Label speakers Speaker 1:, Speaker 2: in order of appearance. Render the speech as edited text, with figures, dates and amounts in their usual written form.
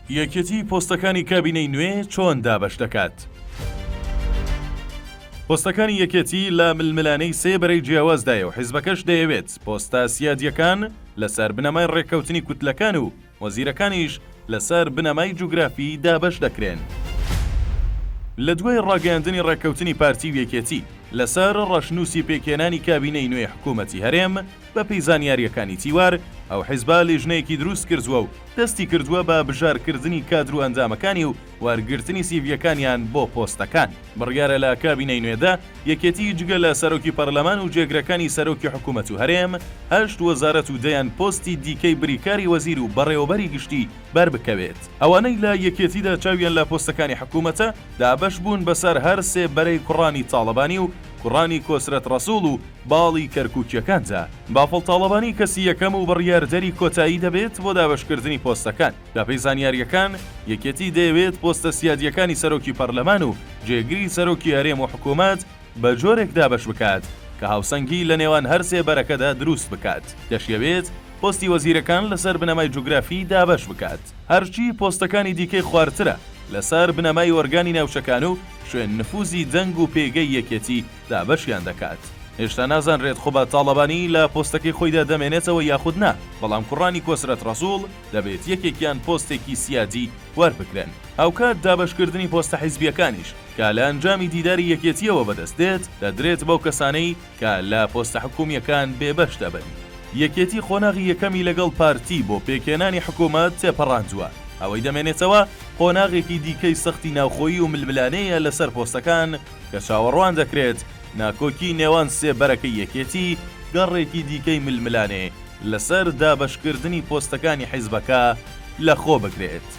Speaker 1: یەکێتی پۆستەکانی کابینەی نوێ چۆن دابەش دەکات؟ پۆستەکانی یەکێتی لە ململانەی سێ بەرەی جیاوازدایە و حیزبەکەش دەیەوێت پۆستە سیادیەکان لەسەر بنەمای ڕێککەوتنی کوتلەکان و وەزیرەکانیش لەسەر بنەمای جوگرافی دابەش دەکرێن. لە دوای ڕاگەیاندنی ڕێککەوتنی پارتی و یەکێتی لەسەر ڕەشنووسی پێکێنانی کابینەی نوێی حکوومەتی هەرێم بە پێی زانیاریەکانی تیوار ئەو حیزبا لیژنەیەکی دروست کردووە و دەستی کردووە بە بژارکردنی کادر و ئەندامەکانی و وەرگرتنی سیڤیەکانیان بۆ پۆستەکان. بڕیارە لە کابینەی نوێدا یەکێتی جگە لە سەرۆکی پەرلەمان و جێگرەکانی سەرۆکی حکوومەت و هەرێم 8 وەزارەت و دەیان پۆستی دیکەی بریکاری وەزیر و بەڕێوەبەری گشتی بەربکەوێت. ئەوانەی لە یەکێتیدا چاویان لە پۆستەکانی حکوومەتە دابەش بوون بەسەر هەر سێ بەرەی کوڕانی تاڵەبانی و کوڕانی کۆسرەت ڕەسوڵ و باڵی کەرکووکیەکاندا. بافڵ تاڵەبانی کەسی یەکەم و بڕیاردەری کۆتایی دەبێت بۆ دابەشکردنی پۆستەکان. لە پێی زانیاریەکان یەکێتی دەیەوێت پۆستە سیادیەکانی سەرۆکی پەرلەمان و جێگیری سەرۆکی هەرێم و حکوومەت بە جۆرێک دابەش بکات کە هاوسەنگی لە نێوان هەر سێ بەرەکەدا دروست بکات. دەشیەوێت پۆستی وەزیرەکان لەسەر بنەمای جوگرافی دابەش بکات. هەرچی پۆستەکانی دیکەی خواردترە لەسەر بنەمای وەرگانی ناوچەکان و شوێن نفوزی دەنگ و پێگەی یەکێتی دابەشیان دەکات. هێشتا نازانرێت خۆبە تاڵەبانی لە پۆستەکەی خۆیدا دەمێنێتەوە یاخود نا، بەڵام کوڕانی کۆسرەت ڕەسوڵ دەبێت یەکێکیان پۆستێکی سیادی وەربگرن. ئەوکات دابەشکردنی پۆستە حیزبیەکانیش کە لە ئەنجامی دیداری یەکێتیەوە بەدەستێت دەدرێت بەو کەسانەی کە لە پۆستە حکوومیەکان بێبەش دەبن. یەکێتی خۆناغی یەکەمی لەگەڵ پارتی بۆ پێکێنانی حکوومەت تێپەڕاندووە. ئەوەی دەمێنێتەوە قۆناغێکی دیکەی سەختی ناوخۆیی و ململانەیە لەسەر پۆستەکان کە چاوەڕوان دەکرێت ناکۆکی نێوان سێ بەرەکەی یەکێتی گەڕێکی دیکەی ململانێ لەسەر دابەشکردنی پۆستەکانی حیزبەکە لەخۆ بگرێت.